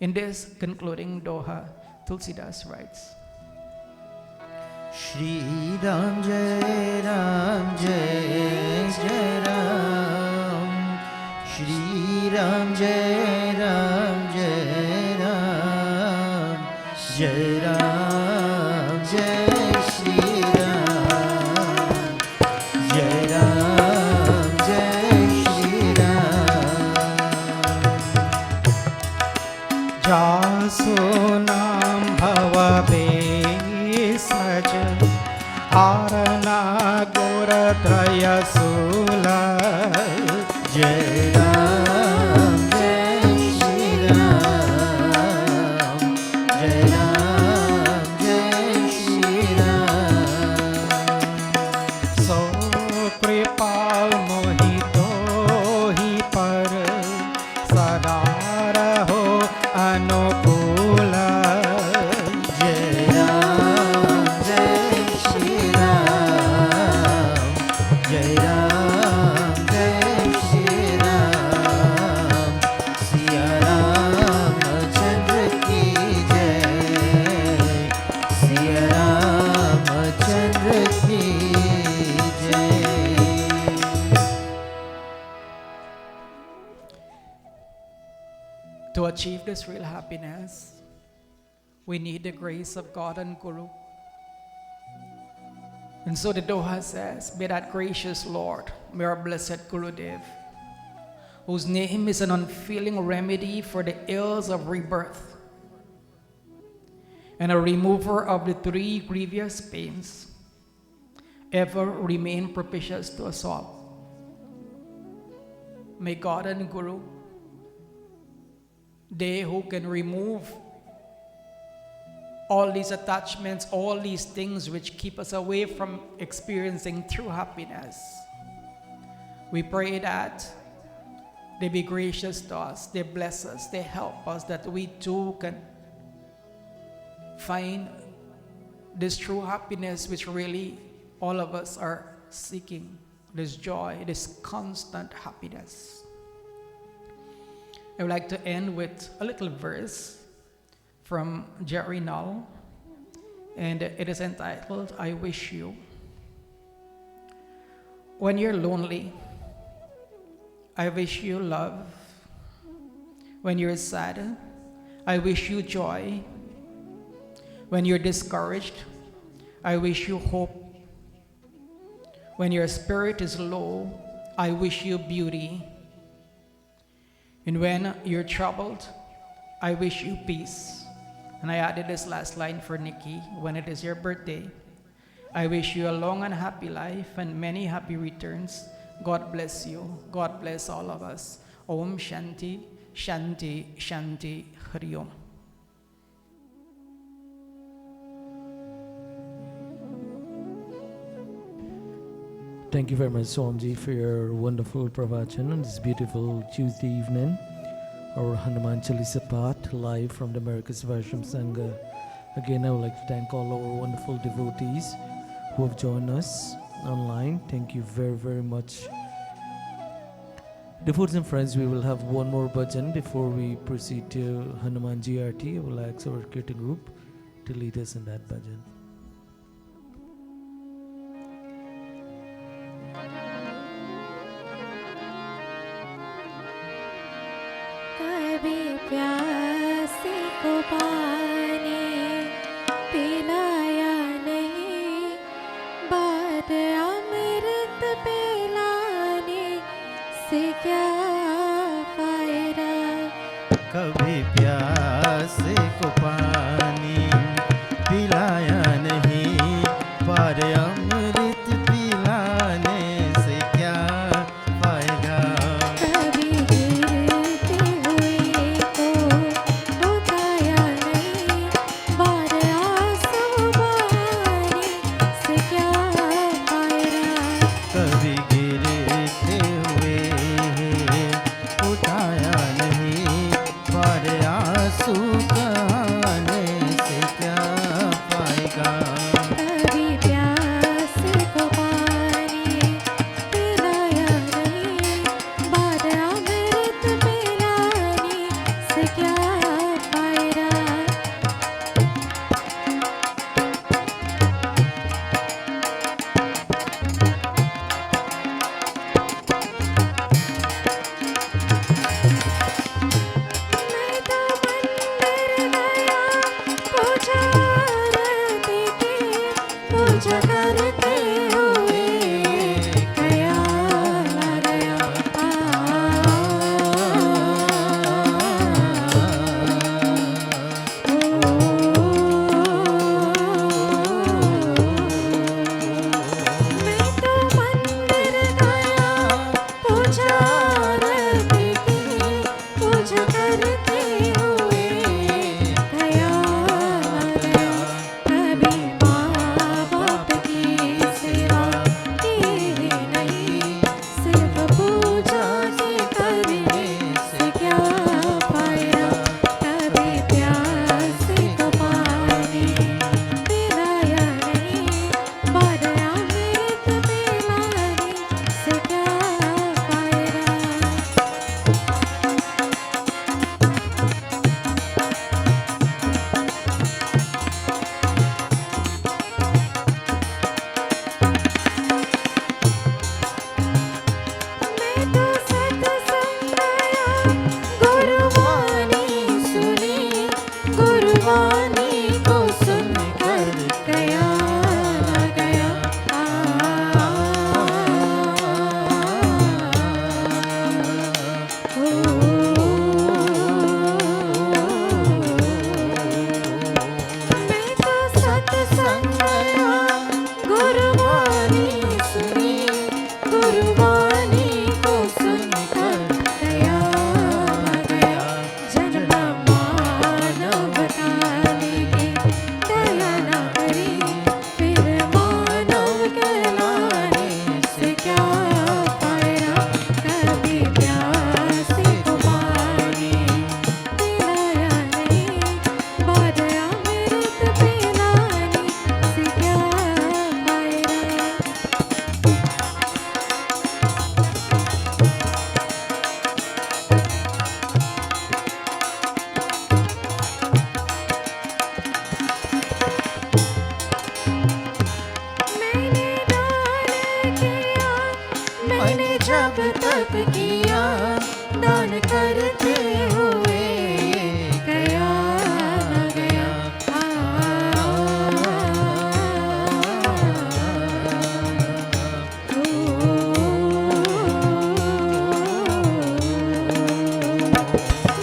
In this concluding Doha, Tulsidas writes, Shri Ram Jai Ram Jai Jai Ram, Shri Ram Jai Ram Jai Ram, Jai Ram Jai Shri Ram, Jai Ram Jai Shri Ram. जासु नाम भव सज आरना गोर त्रय सूल जय राम जय श्री राम, जय राम जय श्री राम. सो कृपाल मोहितो ही पर सदा रहो अनुकूल. जय राम जय श्री राम, जय राम जय श्री राम. सिया रामचंद्र की जय, सिया रामचंद्र की जय. to achieve this real happiness, we need the grace of God and Guru. And so the Doha says, may that gracious Lord, may our blessed Gurudev, whose name is an unfailing remedy for the ills of rebirth and a remover of the 3 grievous pains, ever remain propitious to us all. May God and Guru, they who can remove all these attachments, all these things which keep us away from experiencing true happiness, we pray that they be gracious to us, they bless us, they help us, that we too can find this true happiness which really all of us are seeking, this joy, this constant happiness. I would like to end with a little verse from Jerry Null, and it is entitled, I Wish You. When you're lonely, I wish you love. When you're sad, I wish you joy. When you're discouraged, I wish you hope. When your spirit is low, I wish you beauty. And when you're troubled, I wish you peace. And I added this last line for Nikki, when it is your birthday, I wish you a long and happy life and many happy returns. God bless you. God bless all of us. Om Shanti, Shanti, Shanti, Hari Om. Thank you very much, Swamiji, for your wonderful pravachan on this beautiful Tuesday evening. Our Hanuman Chalisa Path, live from the Americas Varsham Sangha. Again, I would like to thank all our wonderful devotees who have joined us online. Thank you very, very much. Devotees and friends, we will have one more bhajan before we proceed to Hanuman GRT. I will ask our Kirtan group to lead us in that bhajan. कभी प्यासे को पानी पिलाया नहीं, बाद अमृत पिलाने से क्या फायदा। कभी प्यास को पानी पिलाया नहीं, पर अमृत पिलाने से क्या फायदा। कभी गिरते हुए को उठाया नहीं, बाद आंसू बहाने से क्या फायदा। कभी गिरते हुए उठाया नहीं, पर आंसू बहाने मैं तो सत्संग गुरुवाणी सुनी, गुरुवाणी को सुनकर दया गया। जन्म मानवता लेके दया न करी, फिर मानव कहलाने से क्या फायदा। कभी प्यासे को पानी पिलाया नहीं, बाद अमृत पिलाने से क्या फायदा। मैंने दान किया, मैंने जब तप किया, दान करते हुए गया न गया।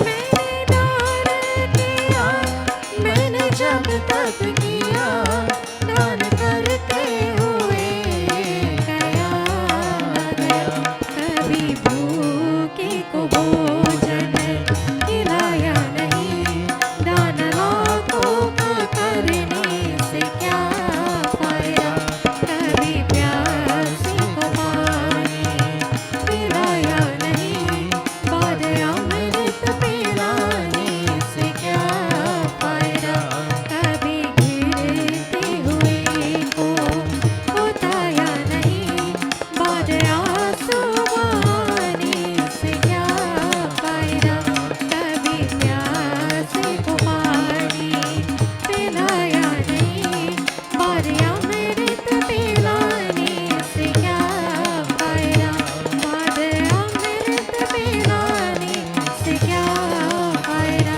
मैंने दान किया, मैंने जब तप किया, दान करते हुए गया गया। कभी भूखे को भोजन खिलाया नहीं, दान लाखों का करने से क्या फायदा। कभी प्यासे को पानी पिलाया नहीं, बाद अमृत पिलाने से क्या फायदा। कभी गिरते हुए को उठाया नहीं, बाद आंसू बहाने से क्या फायदा। कभी प्यासे को पानी पिलाया नहीं, बाद अमृत पिलाने से क्या फायदा। बाद अमृत पिलाने से क्या फायदा।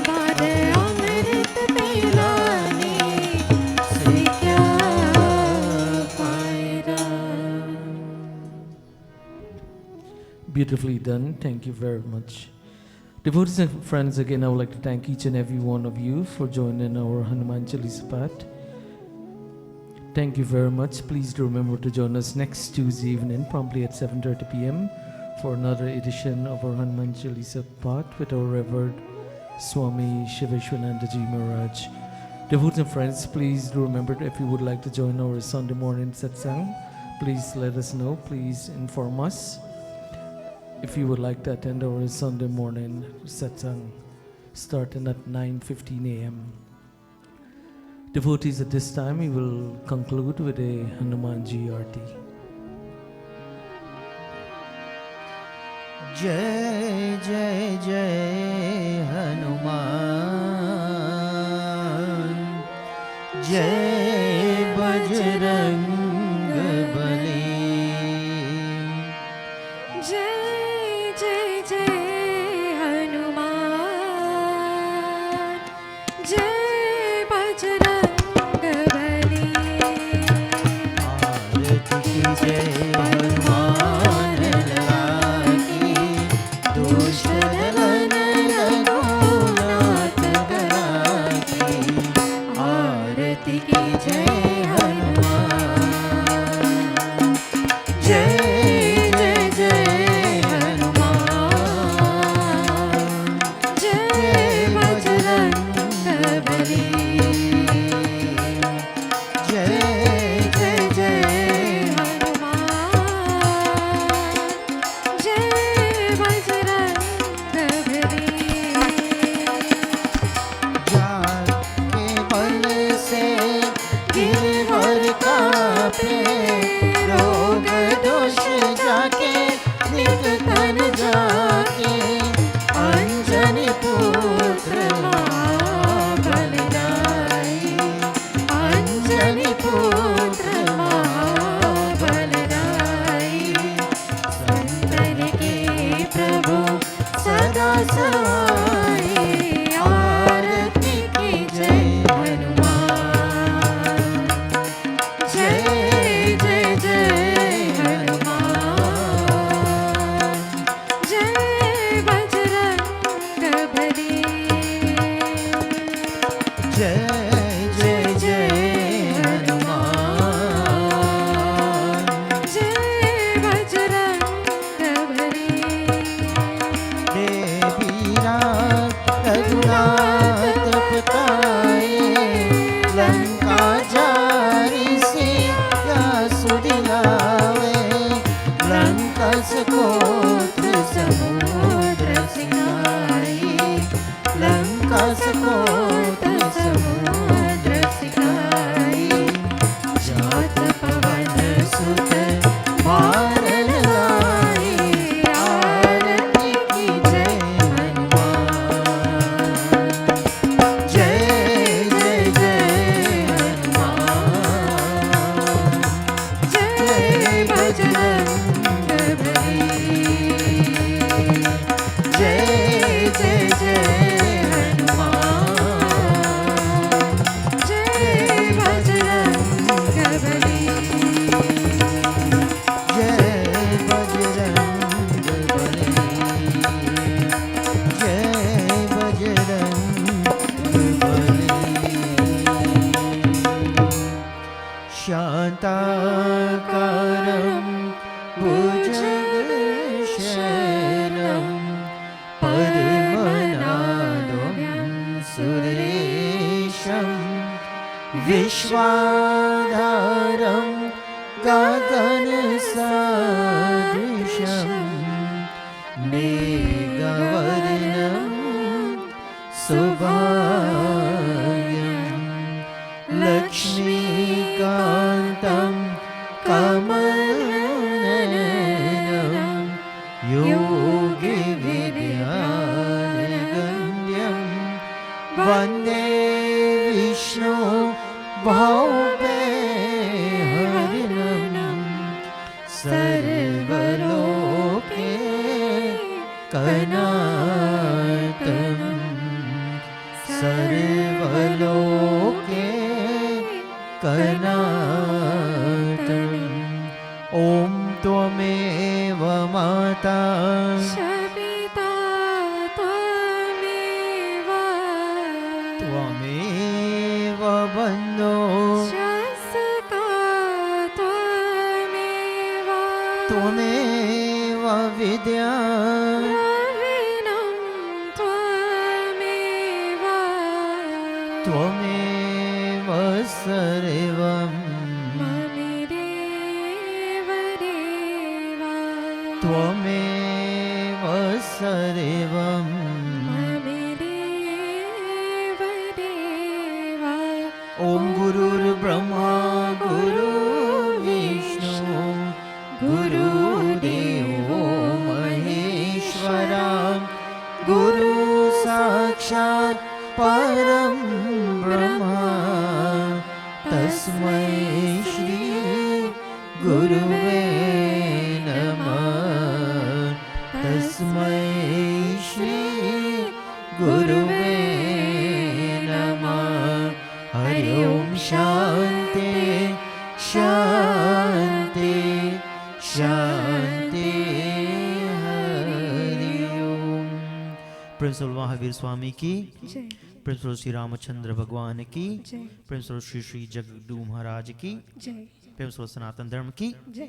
बाद अमृत पिलाने से क्या फायदा। Beautifully done. Thank you very much. Devotees and friends, again, I would like to thank each and every one of you for joining our Hanuman Chalisa Path. Thank you very much. Please do remember to join us next Tuesday evening, promptly at 7:30 p.m. for another edition of our Hanuman Chalisa Path with our Revered Swami Shiveshwanandaji Maharaj. Devotees and friends, please do remember if you would like to join our Sunday morning satsang, please let us know. Please inform us. If you would like to attend our Sunday morning satsang starting at 9:15 a.m. Devotees, at this time we will conclude with a Hanumanji Arti. जय जय जय हनुमान, जय बजरंग बली। जय जय जय हनुमान, जय बजरंग बली। आरती की जय हनुमान लाल की, दुष्ट दलन रघुनाथ दया की। आरती की जय हनुमान, जय जय जय हनुमान, जय बजरंग बली। जय जय जय हनुमान, जय बजरंग बली। जान के बल से गिरवर कांपे, रोग दोष जाके निकटन जाके। अंजनी पुत्र महाबलदाई, अंजनी पुत्र महाबलदाई। संतन के प्रभु सदा सहाय, आरती की जय हनुमान। जय जय जय हनुमान, जय विश्वाधारं गगनसदृशं मेघवर्णं शुभाङ्गं लक्ष्मीकान्तं कमलनयनं योगिविद्यानिगण्यं वन्दे विष्णु भव्यहरिणं सर्वलोके कनातं सर्वलोके कनातं ॐ त्वमेव माता शपिता त्वमेव त्वमेव बन्धो शस्का त्वमेव त्वमेव विद्या द्रविणं त्वमेव त्वमेव सर्वं ममिरेव देव त्वमेव सर्वं ममिरेव देव ॐ गुरुर्ब्रह्मा गुरुर्विष्णु गुरुदेवो महेश्वरा गुरु साक्षात् परं ब्रह्मा तस्मै श्री गुरुवे नमः तस्मै श्री गुरुवे नमः हरि ओम शांति शांति शांति हरि ओम। प्रिंसिपल महावीर स्वामी की, जय प्रिंसिपल श्री रामचंद्र भगवान की, जय प्रिंसिपल श्री श्री जगदू महाराज की, जय प्रिंसिपल सनातन धर्म की। जय